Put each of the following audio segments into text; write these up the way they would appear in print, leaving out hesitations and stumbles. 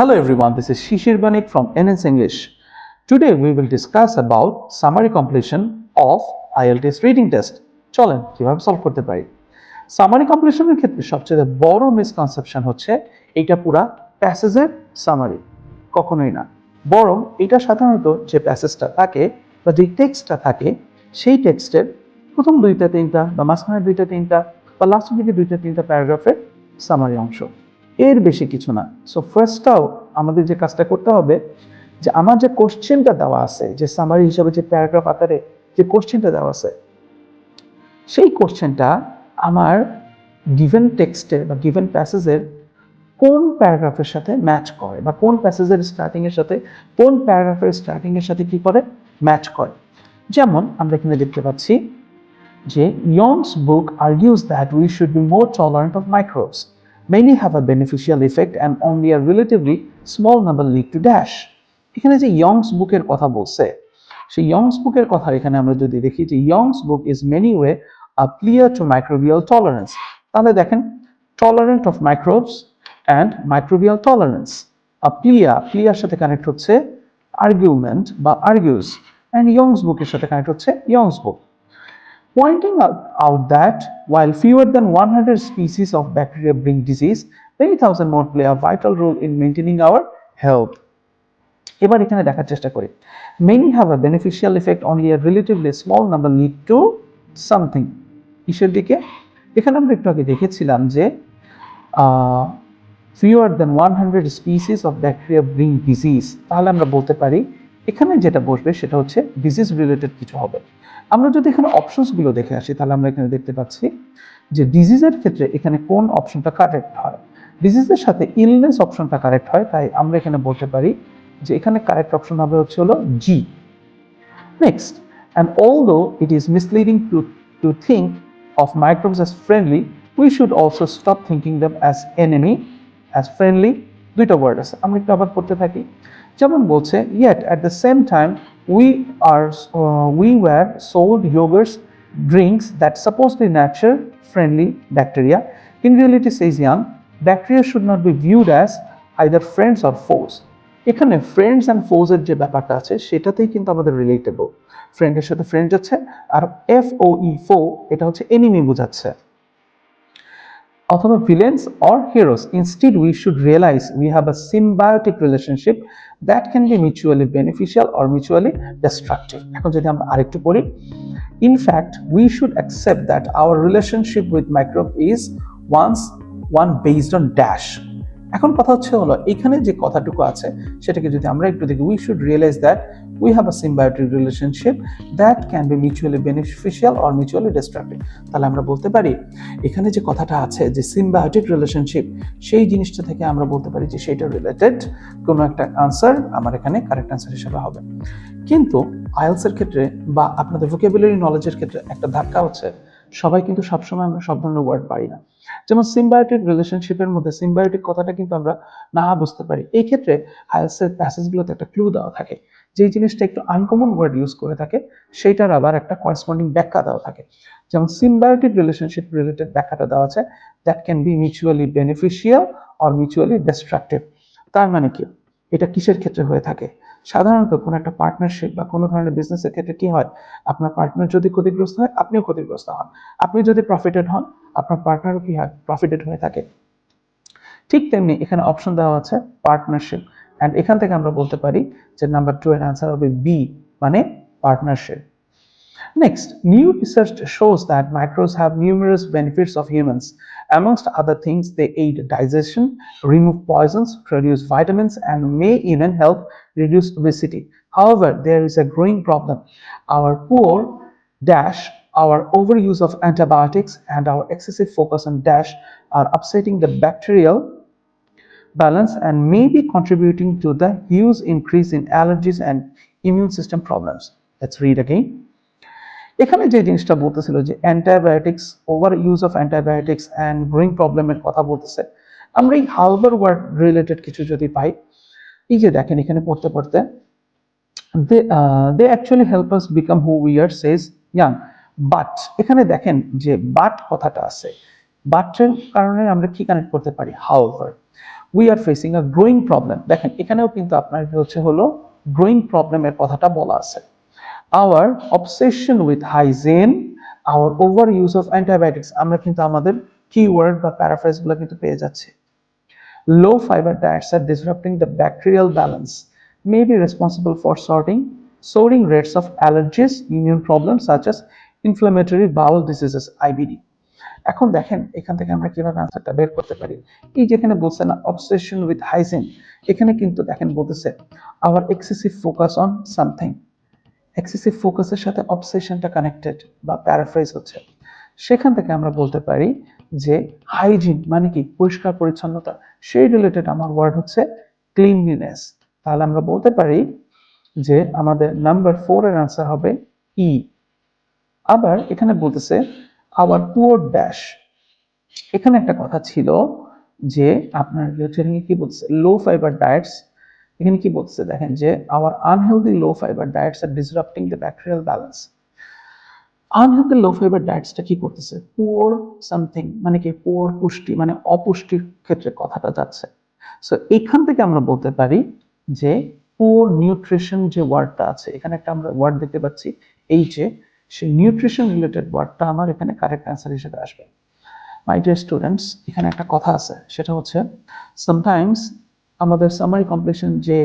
Hello everyone, this is Shishir Banik from NS English. Today we will discuss about summary completion of IELTS reading test. চলেন কিভাবে solve করতে পারি। Summary কমপ্লিশনের ক্ষেত্রে সবচেয়ে বড় misconception হচ্ছে এটা পুরা প্যাসেজের সামারি, কখনোই না। বরং এটা সাধারণত যে প্যাসেজটা থাকে বা যে টেক্সটটা থাকে সেই টেক্সটের প্রথম দুইটা তিনটা বা মাঝখানে দুইটা তিনটা বা লাস্টের দিকে দুইটা তিনটা প্যারাগ্রাফের সামারি অংশ, এর বেশি কিছু না। সো ফার্স্টটাও আমাদের যে কাজটা করতে হবে যে আমার যে কোশ্চেনটা দেওয়া আছে, যে সামারি হিসাবে যে প্যারাগ্রাফ আকারে যে কোশ্চেনটা দেওয়া আছে, সেই কোশ্চেনটা আমার গিভেন টেক্সটের বা গিভেন প্যাসেজের কোন প্যারাগ্রাফের সাথে ম্যাচ করে বা কোন প্যাসেজের স্টার্টিং এর সাথে কোন প্যারাগ্রাফের স্টার্টিং এর সাথে কি করে ম্যাচ করে। যেমন আমরা এখানে দেখতে পাচ্ছি যে Young's book argues that we should be more tolerant of microbes. Many have a beneficial effect and only a relatively small number lead to dash. এখানে যে Young's বুকের কথা বলছে, সেই Young's বুকের কথা এখানে আমরা যদি দেখি যে Young's book is many way a plea to microbial tolerance, তাহলে দেখেন tolerant of microbes and microbial tolerance, a প্লিয়ার সাথে কানেক্ট হচ্ছে argument বা argues, and Young's book এর সাথে কানেক্ট হচ্ছে Young's book, pointing out that while fewer than 100 species of bacteria bring disease, many thousand more play a vital role in maintaining our health. এবার এখানে দেখার চেষ্টা করি, many have a beneficial effect, only a relatively small number lead to something. কিসের দিকে? এখানে আমরা একটু আগে দেখেছিলাম যে fewer than 100 species of bacteria bring disease, তাহলে আমরা বলতে পারি এখানে যেটা বসবে সেটা হচ্ছে ডিজিজ রিলেটেড কিছু হবে। আমরা যদি এখানে অপশনসগুলো দেখে আসি তাহলে আমরা এখানে দেখতে পাচ্ছি যে ডিজিজের ক্ষেত্রে এখানে কোন অপশনটা কারেক্ট হয়। ডিজিজের সাথে ইলনেস অপশনটা কারেক্ট হয়, তাই আমরা এখানে বলতে পারি যে এখানে কারেক্ট অপশন হবে হচ্ছে হলো G. Next, and although it is misleading to think of microbes as friendly, we should also stop thinking them as enemy, as friendly. দুইটা ওয়ার্ড আছে, আমরা একটু আবার পড়তে থাকি। যেমন বলছে, yet at the same time we were sold yogurts drinks that supposedly nurture friendly bacteria. In reality, says Young, bacteria should not be viewed as either friends or foes. এখানে ফ্রেন্ডস অ্যান্ড ফোজ এর যে ব্যাপারটা আছে সেটাতেই কিন্তু আমাদের relatable. ফ্রেন্ডের সাথে ফ্রেন্ড যাচ্ছে, আর FOE ফো এটা হচ্ছে এনিমি বোঝাচ্ছে, অথবা villains or heroes. Instead we should realise we have a symbiotic relationship that can be mutually beneficial or mutually destructive. এখন যদি আমরা আরেকটু পড়ি, in fact we should accept that our relationship with microbe is one based on dash. এখন কথা হচ্ছে হলো এখানে যে কথাটুকু আছে সেটাকে যদি আমরা একটু দেখি, we should realize that we have a symbiotic relationship that can be mutually beneficial or mutually destructive. তাহলে আমরা বলতে পারি এখানে যে কথাটা আছে যে symbiotic relationship, সেই জিনিসটা থেকে আমরা বলতে পারি যে সেটা রিলেটেড কোনো একটা আনসার আমার এখানে কারেক্ট আনসার হিসেবে হবে। কিন্তু আইএলস এর ক্ষেত্রে বা আপনাদের ভোকাবুলারি নলেজের ক্ষেত্রে একটা ধাক্কা হচ্ছে, সবাই কিন্তু সবসময় আমরা সব ধরনের ওয়ার্ড পারি না। যেমন সিম্বায়োটিক রিলেশনশিপের মধ্যে সিম্বায়োটিক কথাটা কিন্তু আমরা না বুঝতে পারি। এই ক্ষেত্রে আইএলটিএস প্যাসেজগুলোতে একটা ক্লু দেওয়া থাকে, যেই জিনিসটা একটু আনকমন ওয়ার্ড ইউজ করে থাকে সেইটার আবার একটা করেসপন্ডিং ব্যাখ্যা দেওয়া থাকে। যেমন সিম্বায়োটিক রিলেশনশিপ রিলেটেড ব্যাখ্যাটা দেওয়া আছে, that can be mutually beneficial or mutually destructive. তার মানে কি, এটা কিসের ক্ষেত্রে হয়ে থাকে? সাধারণত কোনো একটা পার্টনারশিপ বা কোনো ধরনের বিজনেসের ক্ষেত্রে কি হয়, আপনার পার্টনার যদি ক্ষতিগ্রস্ত হয় আপনিও ক্ষতিগ্রস্ত হন, আপনি যদি প্রফিটেড হন আপনার পার্টনারও কি হয়, প্রফিটেড হয়ে থাকে। ঠিক তেমনি এখানে অপশন দেওয়া আছে পার্টনারশিপ, অ্যান্ড এখান থেকে আমরা বলতে পারি যে নাম্বার 2 এর আনসার হবে বি, মানে partnership. Next, new research shows that microbes have numerous benefits of humans. Amongst other things, they aid digestion, remove poisons, produce vitamins, and may even help reduce obesity. However, there is a growing problem. Our poor dash, our overuse of antibiotics, and our excessive focus on dash are upsetting the bacterial balance and may be contributing to the huge increase in allergies and immune system problems. Let's read again. এখানে যে জিনিসটা বলতেছিল যে antibiotics, over use of antibiotics and growing প্রবলেমের কথা বলতেছে, আমরা এই হাউভার ওয়ার্ড রিলেটেড কিছু যদি পাই, এই যে দেখেন এখানে পড়তে পড়তে they actually help us become who we are, says Young. But এখানে দেখেন যে বাট কথাটা আছে, বাটের কারণে আমরা কি কানেক্ট করতে পারি, however. We are facing a growing problem. দেখেন এখানেও কিন্তু আপনার হচ্ছে হলো গ্রোয়িং প্রবলেমের কথাটা বলা আছে। Our obsession with hygiene, our over use of antibiotics, আমরা কিন্তু আমাদের কিওয়ার্ড বা প্যারাফ্রেজগুলো কিন্তু পেয়ে যাচ্ছি। Low fiber diets are disrupting the bacterial balance, may be responsible for soaring rates of allergies, immune problems such as inflammatory bowel diseases, IBD. এখন দেখেন এখান থেকে আমরা কিভাবে আনসারটা বের করতে পারি। এই যেখানে বলছে না অবসেশন উইথ হাইজিন, এখানে কিন্তু দেখেন বলতেছে our excessive focus on something, excessive ফোকাসের সাথে অবসেশনটা কানেক্টেড বা প্যারাফ্রেজ হচ্ছে। সেখান থেকে আমরা বলতে পারি যে হাইজিন মানে কি, পরিষ্কার পরিচ্ছন্নতা, সেই রিলেটেড আমার ওয়ার্ড হচ্ছে ক্লিনলিনেস। তাহলে আমরা বলতে পারি যে আমাদের নাম্বার 4 এর আনসার হবে ই। আবার এখানে বলতেছে আওয়ার পুয়ার ড্যাশ, এখানে একটা কথা ছিল যে আপনার কি বলছে লো ফাইবার ডায়েটস, এখানে কি বলছে দেখেন যে our unhealthy low fibre diets আর disrupting the bacterial balance. Unhealthy low fibre ডায়েটসটা কি করতেছে, পুয়ার সামথিং মানে কি, পুয়ার পুষ্টি মানে অপুষ্টির ক্ষেত্রে কথাটা যাচ্ছে। সো এখান থেকে আমরা বলতে পারি যে পুয়ার নিউট্রিশন যে ওয়ার্ডটা আছে, এখানে একটা আমরা ওয়ার্ড দেখতে পাচ্ছি এই যে, সেই নিউট্রিশন রিলেটেড ওয়ার্ডটা আমার এখানে কারেক্ট অ্যান্সার হিসেবে আসবে। মাই ডিয়ার স্টুডেন্টস, এখানে একটা কথা আছে, সেটা হচ্ছে সামটাইমস আমাদের সামারি কমপ্লিশন যে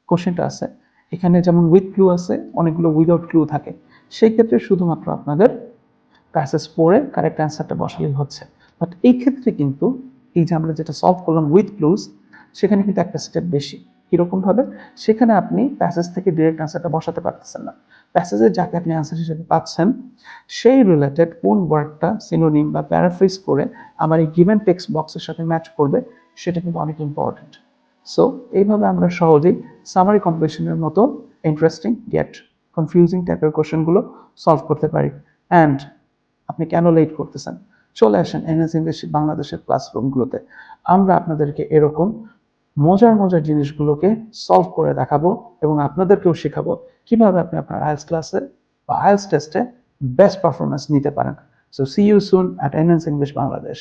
কোশ্চেনটা আছে, এখানে যেমন উইথ ক্লু আছে, অনেকগুলো উইদাউট ক্লু থাকে। সেই ক্ষেত্রে শুধুমাত্র আপনাদের প্যাসেজ পড়ে কারেক্ট অ্যান্সারটা বসালেই হচ্ছে। বাট এই ক্ষেত্রে কিন্তু এই যে আমরা যেটা সলভ করলাম উইথ ক্লুজ, সেখানে কিন্তু একটা স্টেপ বেশি। কিরকম ভাবে, সেখানে আপনি প্যাসেজ থেকে ডিরেক্ট অ্যান্সারটা বসাতে পারতেছেন না। প্যাসেজে যাকে আপনি অ্যান্সার হিসেবে পাচ্ছেন সেই রিলেটেড কোন ওয়ার্ডটা সিনোনিম বা প্যারাফ্রেজ করে আমার এই গিভেন টেক্সট বক্সের সাথে ম্যাচ করবে, সেটা কিন্তু অনেক ইম্পর্টেন্ট। সো এইভাবে আমরা সহজেই সামারি কম্পিটিশনের মতো ইন্টারেস্টিং গেট কনফিউজিং টাইপের কোশ্চেনগুলো সলভ করতে পারি। অ্যান্ড আপনি কেন লেট করতেছেন, চলে আসেন এনএস ইংলিশ বাংলাদেশের ক্লাসরুমগুলোতে। আমরা আপনাদেরকে এরকম মজার মজার জিনিসগুলোকে সলভ করে দেখাবো এবং আপনাদেরকেও শেখাবো কিভাবে আপনি আপনার আইএলটিএস ক্লাসে বা আইএলটিএস টেস্টে বেস্ট পারফরমেন্স নিতে পারেন। So see you soon at NS English Bangladesh.